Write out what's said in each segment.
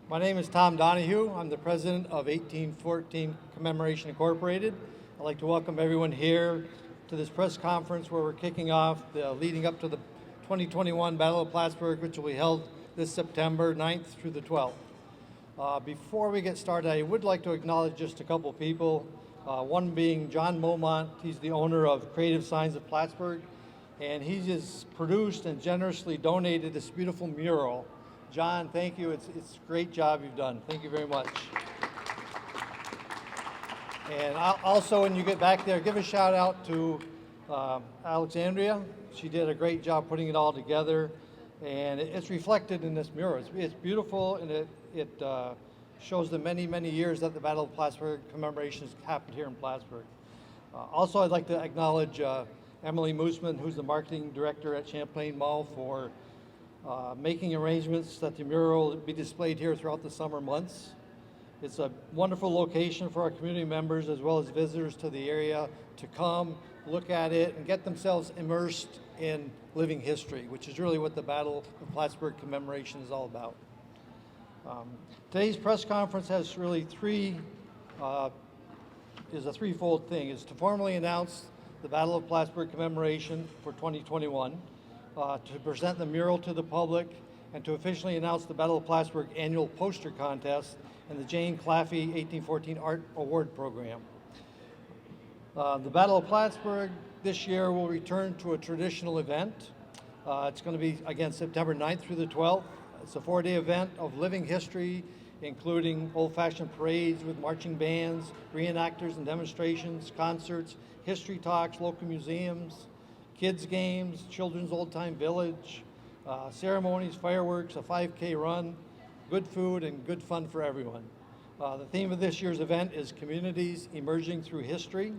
My name is Tom Donahue. I'm the president of 1814 Commemoration Incorporated. I'd like to welcome everyone here to this press conference where we're kicking off the leading up to the 2021 Battle of Plattsburgh, which will be held this September 9th through the 12th. Before we get started, I would like to acknowledge just a couple people. One being John Momont. He's the owner of Creative Signs of Plattsburgh, and he just produced and generously donated this beautiful mural. John, thank you. It's a great job you've done. Thank you very much. And also, when you get back there, give a shout out to Alexandria. She did a great job putting it all together, and it's reflected in this mural. It's beautiful, and it shows the many, many years that the Battle of Plattsburgh commemorations happened here in Plattsburgh. Also, I'd like to acknowledge Emily Moosman, who's the marketing director at Champlain Mall, for making arrangements that the mural be displayed here throughout the summer months. It's a wonderful location for our community members as well as visitors to the area to come, look at it, and get themselves immersed in living history, which is really what the Battle of Plattsburgh commemoration is all about. Today's press conference has really is a threefold thing. It's to formally announce the Battle of Plattsburgh commemoration for 2021, to present the mural to the public, and to officially announce the Battle of Plattsburgh annual poster contest and the Jane Claffey 1814 Art Award Program. The Battle of Plattsburgh this year will return to a traditional event. It's going to be, again, September 9th through the 12th. It's a 4-day event of living history, including old-fashioned parades with marching bands, reenactors and demonstrations, concerts, history talks, local museums, kids games, children's old-time village, ceremonies, fireworks, a 5K run, good food, and good fun for everyone. The theme of this year's event is Communities Emerging Through History.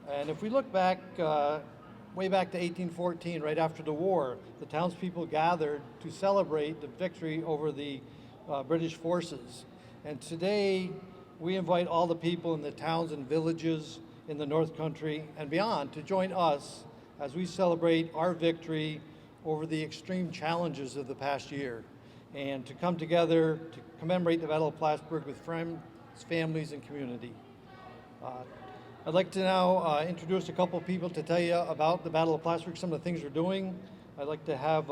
And if we look back, way back to 1814, right after the war, the townspeople gathered to celebrate the victory over the British forces. And today, we invite all the people in the towns and villages in the North Country and beyond to join us as we celebrate our victory over the extreme challenges of the past year, and to come together to commemorate the Battle of Plattsburgh with friends, families, and community. I'd like to now introduce a couple of people to tell you about the Battle of Plattsburgh, some of the things we're doing. I'd like to have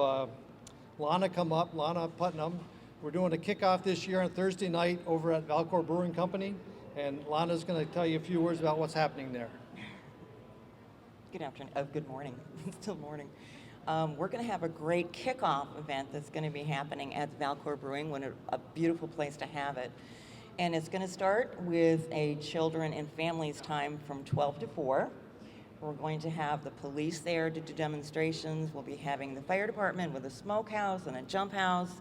Lana come up, Lana Putnam. We're doing a kickoff this year on Thursday night over at Valcour Brewing Company, and Lana's going to tell you a few words about what's happening there. Good afternoon. Good morning. It's still morning. We're going to have a great kickoff event that's going to be happening at Valcour Brewing, a beautiful place to have it. And it's going to start with a children and families time from 12 to 4. We're going to have the police there to do demonstrations. We'll be having the fire department with a smokehouse and a jump house.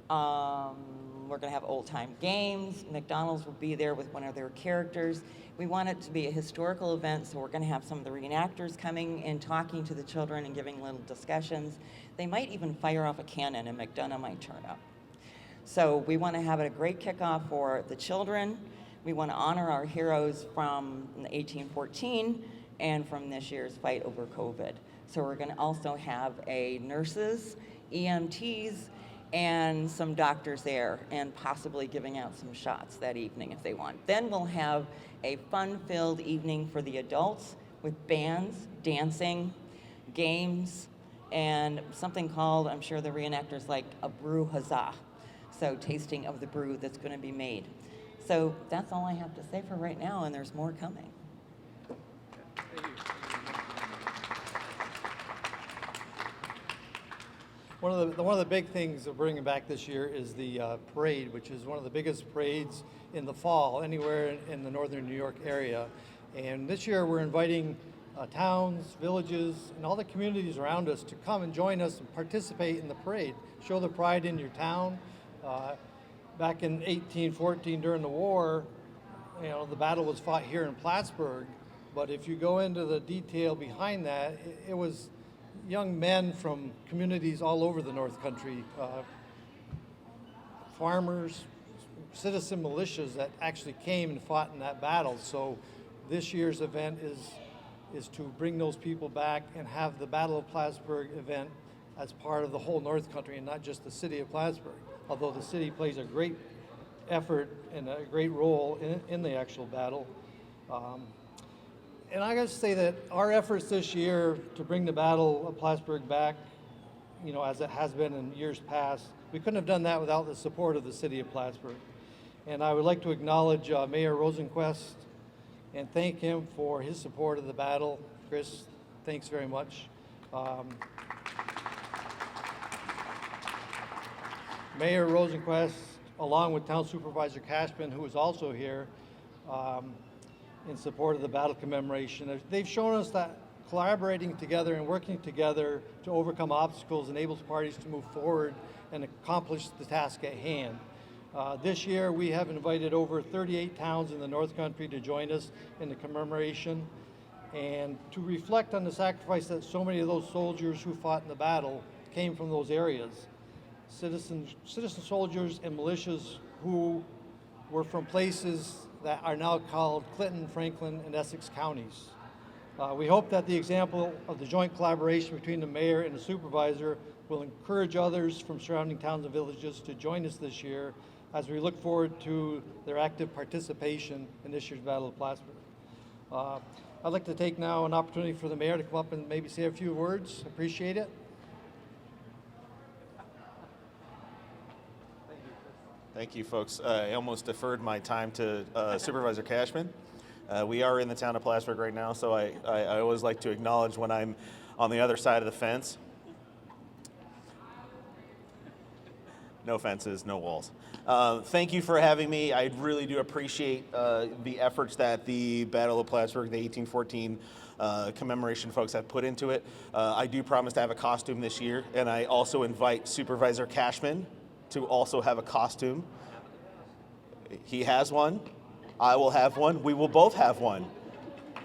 We're going to have old-time games. McDonald's will be there with one of their characters. We want it to be a historical event, so we're going to have some of the reenactors coming and talking to the children and giving little discussions. They might even fire off a cannon, and McDonough might turn up. So we want to have it a great kickoff for the children. We want to honor our heroes from 1814 and from this year's fight over COVID. So we're going to also have nurses, EMTs, and some doctors there, and possibly giving out some shots that evening if they want. Then we'll have a fun-filled evening for the adults with bands, dancing, games, and something called, I'm sure the reenactors like, a brew huzzah. So tasting of the brew that's going to be made. So that's all I have to say for right now, and there's more coming. One of the big things we're bringing back this year is the parade, which is one of the biggest parades in the fall anywhere in the northern New York area. And this year we're inviting towns, villages, and all the communities around us to come and join us and participate in the parade. Show the pride in your town. Back in 1814 during the war, the battle was fought here in Plattsburgh, but if you go into the detail behind that, it was young men from communities all over the North Country, farmers, citizen militias that actually came and fought in that battle. So this year's event is to bring those people back and have the Battle of Plattsburgh event as part of the whole North Country and not just the city of Plattsburgh. although the city plays a great effort and a great role in the actual battle. And I got to say that our efforts this year to bring the Battle of Plattsburgh back, you know, as it has been in years past, we couldn't have done that without the support of the city of Plattsburgh. And I would like to acknowledge Mayor Rosenquist and thank him for his support of the battle. Chris, thanks very much. Mayor Rosenquist, along with Town Supervisor Cashman, who is also here, in support of the battle commemoration. They've shown us that collaborating together and working together to overcome obstacles enables parties to move forward and accomplish the task at hand. This year we have invited over 38 towns in the North Country to join us in the commemoration and to reflect on the sacrifice that so many of those soldiers who fought in the battle came from those areas. Citizen soldiers and militias who were from places that are now called Clinton, Franklin, and Essex counties. We hope that the example of the joint collaboration between the mayor and the supervisor will encourage others from surrounding towns and villages to join us this year as we look forward to their active participation in this year's Battle of Plattsburgh. I'd like to take now an opportunity for the mayor to come up and maybe say a few words. Appreciate it. Thank you, folks. I almost deferred my time to Supervisor Cashman. We are in the town of Plattsburgh right now, so I always like to acknowledge when I'm on the other side of the fence. No fences, no walls. Thank you for having me. I really do appreciate the efforts that the Battle of Plattsburgh, the 1814 commemoration folks have put into it. I do promise to have a costume this year, and I also invite Supervisor Cashman to also have a costume. He has one. I will have one. We will both have one.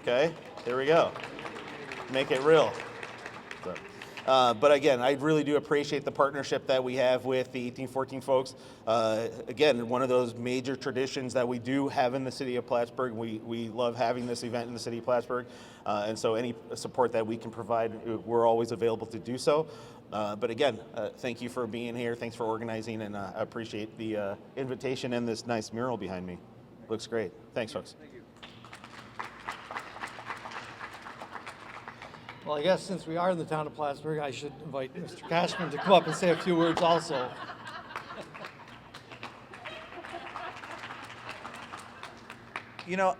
Okay? There we go. Make it real. But again, I really do appreciate the partnership that we have with the 1814 folks. Again, one of those major traditions that we do have in the city of Plattsburgh. We love having this event in the city of Plattsburgh. And so any support that we can provide, we're always available to do so. But again, thank you for being here. Thanks for organizing, and I appreciate the invitation and this nice mural behind me. Looks great. Thanks, folks. Thank you. Well, I guess since we are in the town of Plattsburgh, I should invite Mr. Cashman to come up and say a few words also. You know,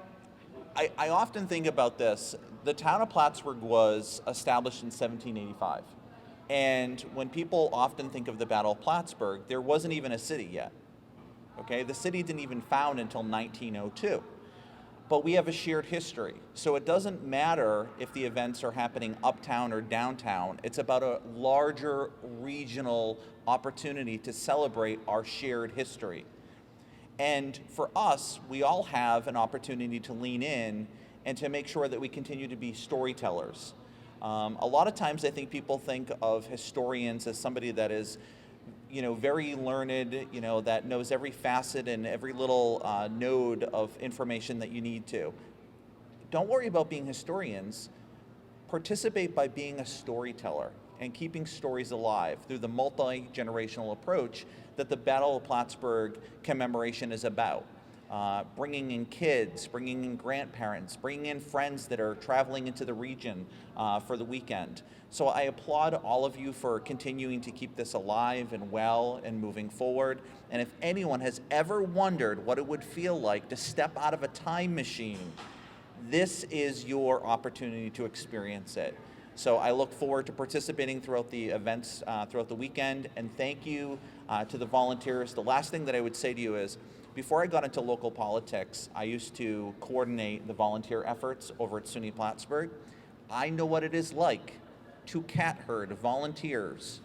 I often think about this. The town of Plattsburgh was established in 1785. And when people often think of the Battle of Plattsburgh, there wasn't even a city yet. Okay, the city didn't even found until 1902. But we have a shared history. So it doesn't matter if the events are happening uptown or downtown. It's about a larger regional opportunity to celebrate our shared history. And for us, we all have an opportunity to lean in and to make sure that we continue to be storytellers. A lot of times I think people think of historians as somebody that is, very learned, that knows every facet and every little node of information that you need to. Don't worry about being historians. Participate by being a storyteller and keeping stories alive through the multi-generational approach that the Battle of Plattsburgh commemoration is about. Bringing in kids, bringing in grandparents, bringing in friends that are traveling into the region for the weekend. So I applaud all of you for continuing to keep this alive and well and moving forward. And if anyone has ever wondered what it would feel like to step out of a time machine, this is your opportunity to experience it. So I look forward to participating throughout the events throughout the weekend, and thank you to the volunteers. The last thing that I would say to you is, before I got into local politics, I used to coordinate the volunteer efforts over at SUNY Plattsburgh. I know what it is like to cat herd volunteers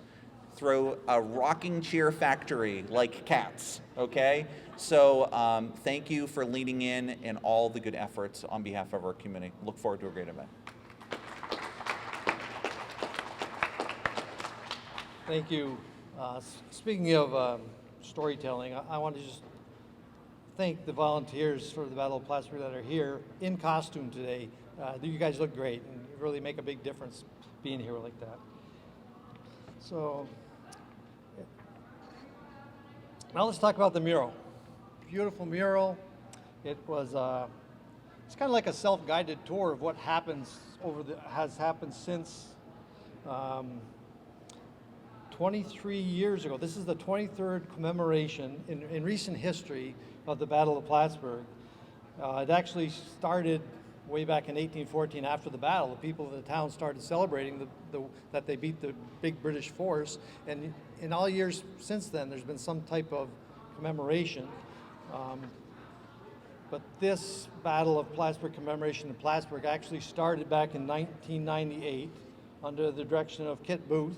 through a rocking chair factory like cats, okay? So thank you for leaning in and all the good efforts on behalf of our community. Look forward to a great event. Thank you. Speaking of storytelling, I want to just thank the volunteers for the Battle of Plattsburgh that are here in costume today. You guys look great and really make a big difference being here like that. So, Now let's talk about the mural. Beautiful mural. It was, it's kind of like a self-guided tour of what has happened since 23 years ago. This is the 23rd commemoration in recent history of the Battle of Plattsburgh. It actually started way back in 1814 after the battle. The people of the town started celebrating that they beat the big British force, and in all years since then there's been some type of commemoration. But this Battle of Plattsburgh commemoration in Plattsburgh actually started back in 1998 under the direction of Kit Booth.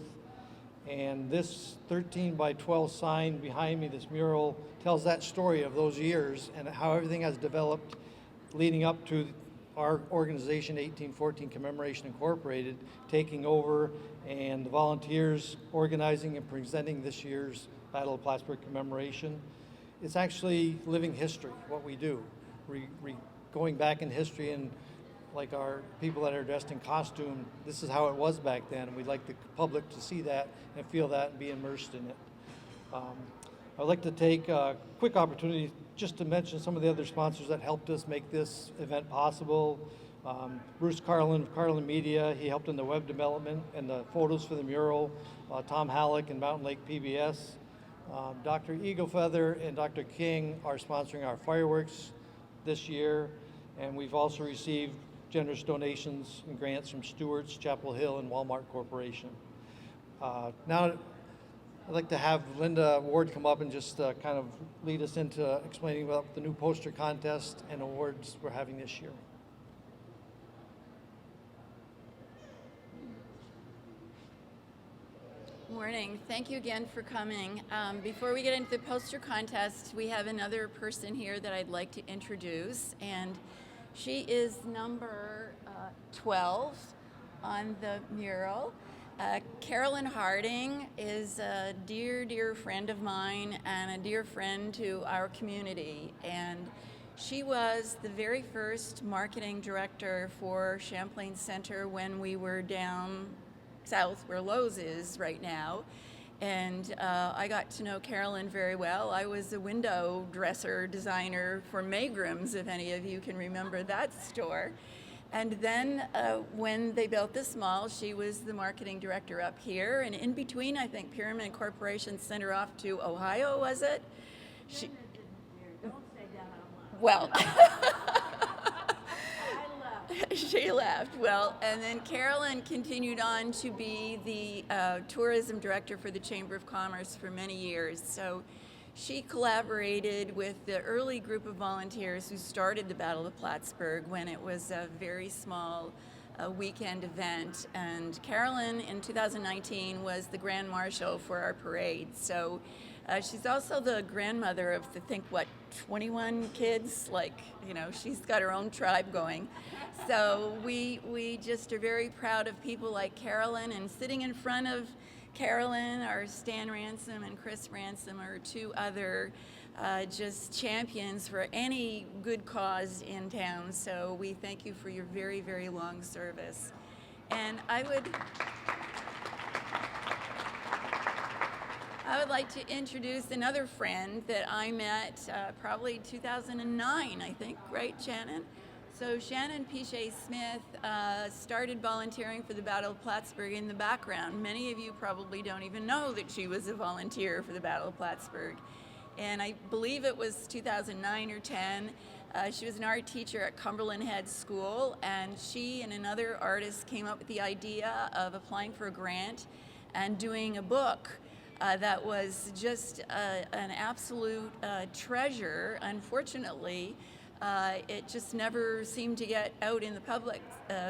And this 13 by 12 sign behind me, this mural, tells that story of those years and how everything has developed leading up to our organization, 1814 Commemoration Incorporated, taking over, and the volunteers organizing and presenting this year's Battle of Plattsburgh commemoration. It's actually living history, what we do. Going back in history, and like our people that are dressed in costume, this is how it was back then, and we'd like the public to see that and feel that and be immersed in it. I'd like to take a quick opportunity just to mention some of the other sponsors that helped us make this event possible. Bruce Carlin of Carlin Media, he helped in the web development and the photos for the mural. Tom Halleck and Mountain Lake PBS. Dr. Eagle Feather and Dr. King are sponsoring our fireworks this year, and we've also received generous donations and grants from Stewart's, Chapel Hill, and Walmart Corporation. Now, I'd like to have Linda Ward come up and just kind of lead us into explaining about the new poster contest and awards we're having this year. Morning. Thank you again for coming. Before we get into the poster contest, we have another person here that I'd like to introduce, and she is number 12 on the mural. Carolyn Harding is a dear, dear friend of mine and a dear friend to our community, and she was the very first marketing director for Champlain Center when we were down south where Lowe's is right now. And I got to know Carolyn very well. I was a window dresser designer for Magrams, if any of you can remember that store. And then when they built this mall, she was the marketing director up here. And in between, I think Pyramid Corporation sent her off to Ohio, was it? She, don't say that out loud. Well, she left. Well, and then Carolyn continued on to be the tourism director for the Chamber of Commerce for many years. So she collaborated with the early group of volunteers who started the Battle of Plattsburgh when it was a very small weekend event. And Carolyn in 2019 was the Grand Marshal for our parade. So she's also the grandmother of, 21 kids? Like, she's got her own tribe going. So we just are very proud of people like Carolyn, and sitting in front of Carolyn are Stan Ransom and Chris Ransom, are two other just champions for any good cause in town. So we thank you for your very, very long service. And I would like to introduce another friend that I met probably 2009, I think, right, Shannon? So Shannon Pichet Smith started volunteering for the Battle of Plattsburgh in the background. Many of you probably don't even know that she was a volunteer for the Battle of Plattsburgh. And I believe it was 2009 or 10. She was an art teacher at Cumberland Head School, and she and another artist came up with the idea of applying for a grant and doing a book that was just an absolute treasure. Unfortunately, it just never seemed to get out in the public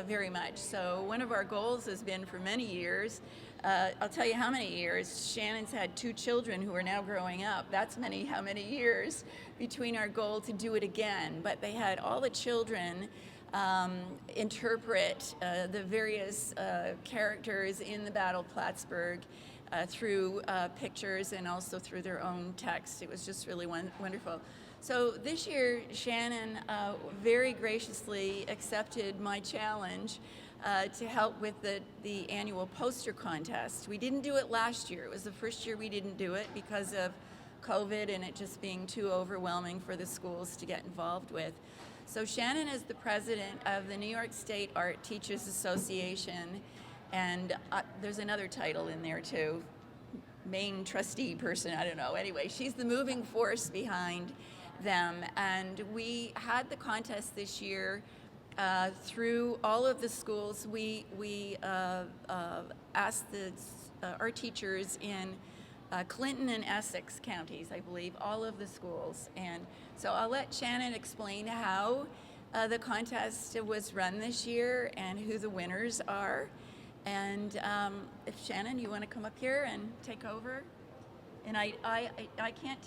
very much. So one of our goals has been for many years, I'll tell you how many years. Shannon's had 2 children who are now growing up. That's how many years between our goal to do it again. But they had all the children interpret the various characters in the Battle of Plattsburgh through pictures and also through their own text. It was just really wonderful. So this year, Shannon very graciously accepted my challenge to help with the annual poster contest. We didn't do it last year. It was the first year we didn't do it because of COVID and it just being too overwhelming for the schools to get involved with. So Shannon is the president of the New York State Art Teachers Association, and there's another title in there too, main trustee person, I don't know. Anyway, she's the moving force behind them, and we had the contest this year through all of the schools. We asked our teachers in Clinton and Essex counties, I believe, all of the schools. And so I'll let Shannon explain how the contest was run this year and who the winners are. And if Shannon, you want to come up here and take over? And I can't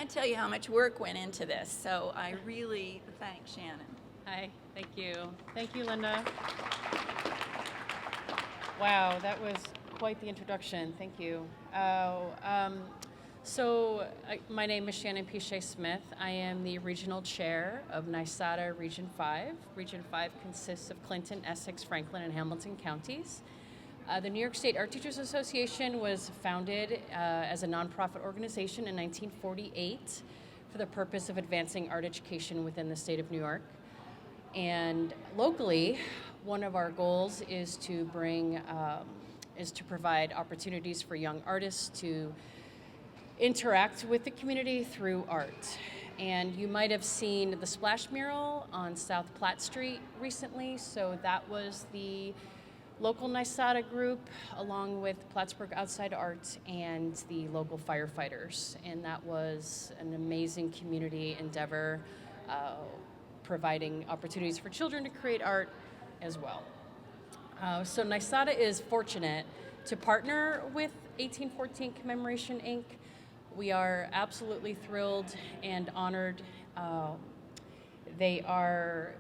tell you how much work went into this. So I really thank Shannon. Hi, thank you. Thank you, Linda. Wow, that was quite the introduction. Thank you. My name is Shannon Pichet Smith. I am the regional chair of NYSADA Region 5. Region 5 consists of Clinton, Essex, Franklin, and Hamilton counties. The New York State Art Teachers Association was founded as a nonprofit organization in 1948 for the purpose of advancing art education within the state of New York. And locally, one of our goals is to provide opportunities for young artists to interact with the community through art. And you might have seen the splash mural on South Platt Street recently. So that was the local NYSADA group, along with Plattsburgh Outside Art and the local firefighters. And that was an amazing community endeavor, providing opportunities for children to create art as well. So NYSADA is fortunate to partner with 1814 Commemoration Inc. We are absolutely thrilled and honored. They are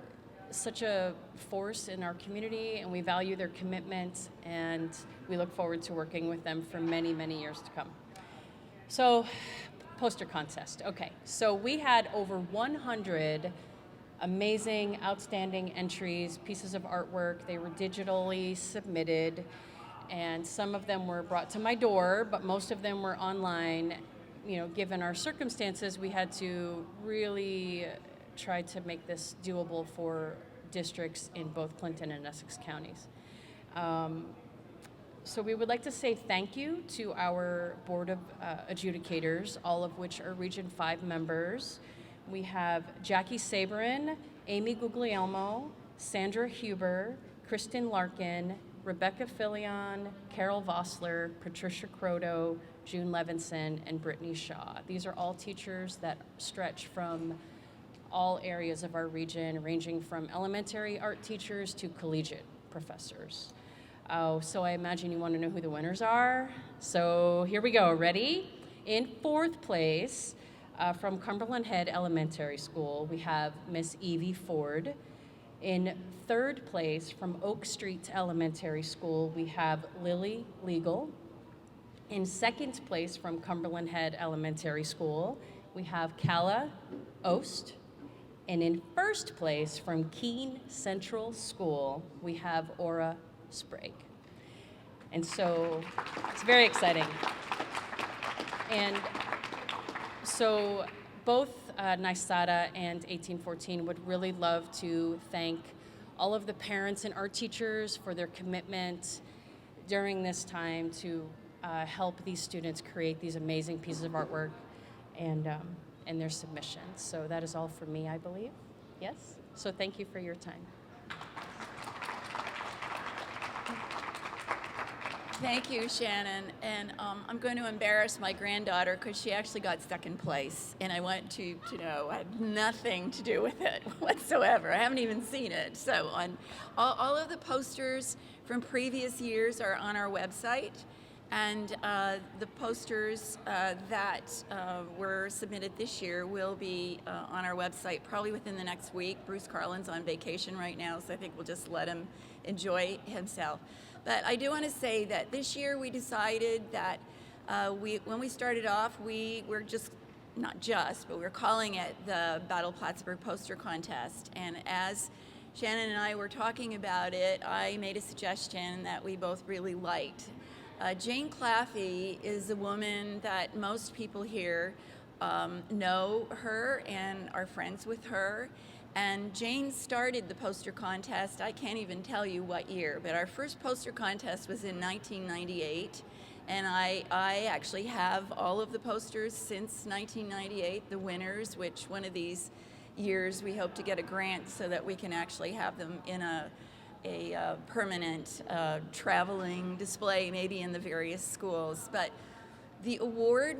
such a force in our community, and we value their commitment, and we look forward to working with them for many, many years to come. So, poster contest. Okay, so we had over 100 amazing, outstanding entries, pieces of artwork. They were digitally submitted, and some of them were brought to my door, but most of them were online. You know, given our circumstances, we had to really try to make this doable for districts in both Clinton and Essex counties. So we would like to say thank you to our board of adjudicators, all of which are Region 5 members. We have Jackie Sabrin, Amy Guglielmo, Sandra Huber, Kristen Larkin, Rebecca Filion, Carol Vossler, Patricia Croto, June Levinson, and Brittany Shaw. These are all teachers that stretch from all areas of our region, ranging from elementary art teachers to collegiate professors. So I imagine you want to know who the winners are. So here we go. Ready? In fourth place, from Cumberland Head Elementary School, we have Miss Evie Ford. In third place, from Oak Street Elementary School, we have Lily Legal. In second place, from Cumberland Head Elementary School, we have Kala Ost. And in first place, from Keene Central School, we have Aura Sprague. And so it's very exciting. And so both NYSADA and 1814 would really love to thank all of the parents and art teachers for their commitment during this time to help these students create these amazing pieces of artwork and their submissions. So that is all for me, I believe. Yes? So thank you for your time. Thank you, Shannon. And I'm going to embarrass my granddaughter because she actually got second place. And I want to know I had nothing to do with it whatsoever. I haven't even seen it. So on all of the posters from previous years are on our website. And the posters that were submitted this year will be on our website probably within the next week. Bruce Carlin's on vacation right now, so I think we'll just let him enjoy himself. But I do want to say that this year we decided that when we started off, we were just, not just, but we were calling it the Battle of Plattsburgh Poster Contest. And as Shannon and I were talking about it, I made a suggestion that we both really liked. Jane Claffey is a woman that most people here know her and are friends with her. And Jane started the poster contest, I can't even tell you what year, but our first poster contest was in 1998. And I actually have all of the posters since 1998, the winners, which one of these years we hope to get a grant so that we can actually have them in a permanent traveling display, maybe in the various schools. But the awards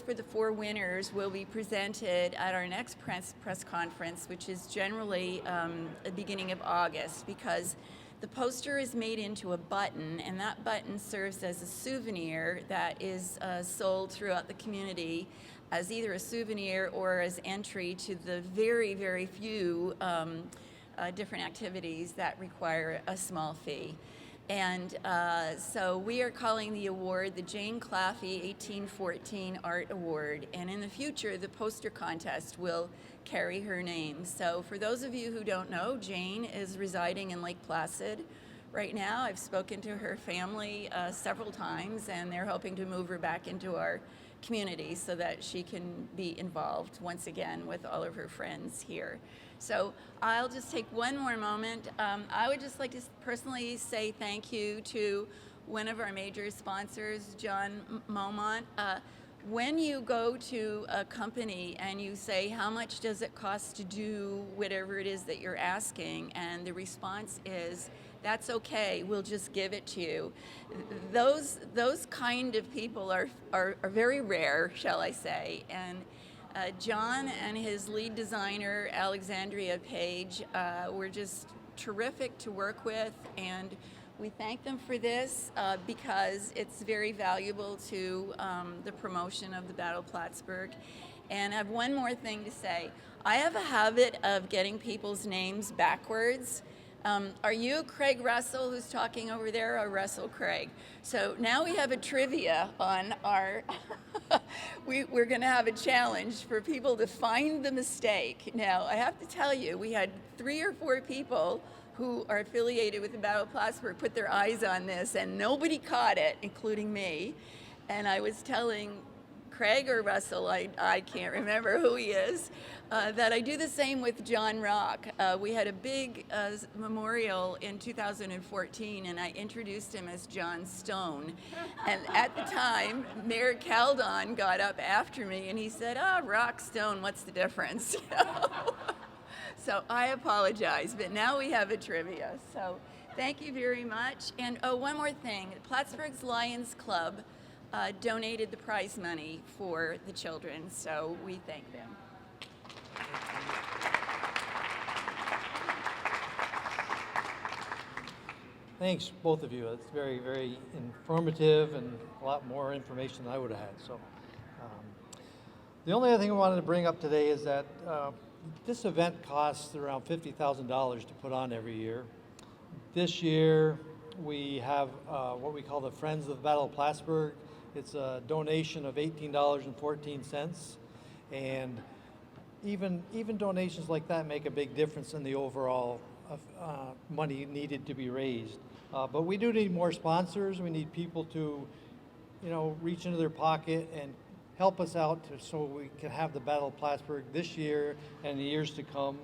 for the 4 winners will be presented at our next press conference, which is generally the beginning of August, because the poster is made into a button, and that button serves as a souvenir that is sold throughout the community as either a souvenir or as entry to the very, very few different activities that require a small fee. And so we are calling the award the Jane Claffey 1814 Art Award. And in the future, the poster contest will carry her name. So for those of you who don't know, Jane is residing in Lake Placid right now. I've spoken to her family several times, and they're hoping to move her back into our community so that she can be involved once again with all of her friends here. So I'll just take one more moment. I would just like to personally say thank you to one of our major sponsors, John Momont. When you go to a company and you say, how much does it cost to do whatever it is that you're asking, and the response is, that's okay, we'll just give it to you. Those kind of people are very rare, shall I say. And John and his lead designer, Alexandria Page, were just terrific to work with, and we thank them for this because it's very valuable to the promotion of the Battle of Plattsburgh. And I have one more thing to say. I have a habit of getting people's names backwards. Are you Craig Russell, who's talking over there, or Russell Craig? So now we have a trivia on our, we're going to have a challenge for people to find the mistake. Now, I have to tell you, we had 3 or 4 people who are affiliated with the Battle of Plattsburgh put their eyes on this, and nobody caught it, including me. And I was telling Craig or Russell, I can't remember who he is, that I do the same with John Rock. We had a big memorial in 2014, and I introduced him as John Stone. And at the time, Mayor Caldon got up after me, and he said, Rock, Stone, what's the difference? So I apologize, but now we have a trivia. So thank you very much. And one more thing, Plattsburgh's Lions Club donated the prize money for the children, so we thank them. Thanks, both of you. It's very, very informative and a lot more information than I would have had. So, the only other thing I wanted to bring up today is that this event costs around $50,000 to put on every year. This year, we have what we call the Friends of the Battle of Plattsburgh. It's a donation of $18.14, and even donations like that make a big difference in the overall money needed to be raised. But we do need more sponsors. We need people to, reach into their pocket and help us out so we can have the Battle of Plattsburgh this year and the years to come.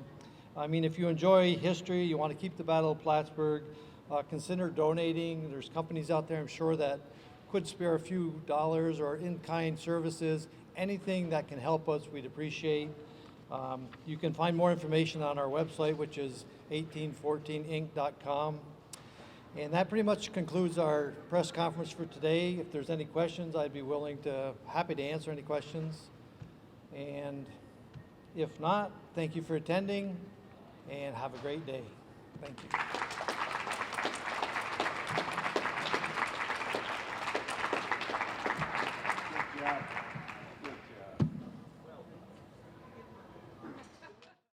I mean, if you enjoy history, you want to keep the Battle of Plattsburgh, consider donating. There's companies out there, I'm sure, that could spare a few dollars or in-kind services. Anything that can help us, we'd appreciate. You can find more information on our website, which is 1814inc.com. And that pretty much concludes our press conference for today. If there's any questions, I'd be happy to answer any questions. And if not, thank you for attending and have a great day. Thank you.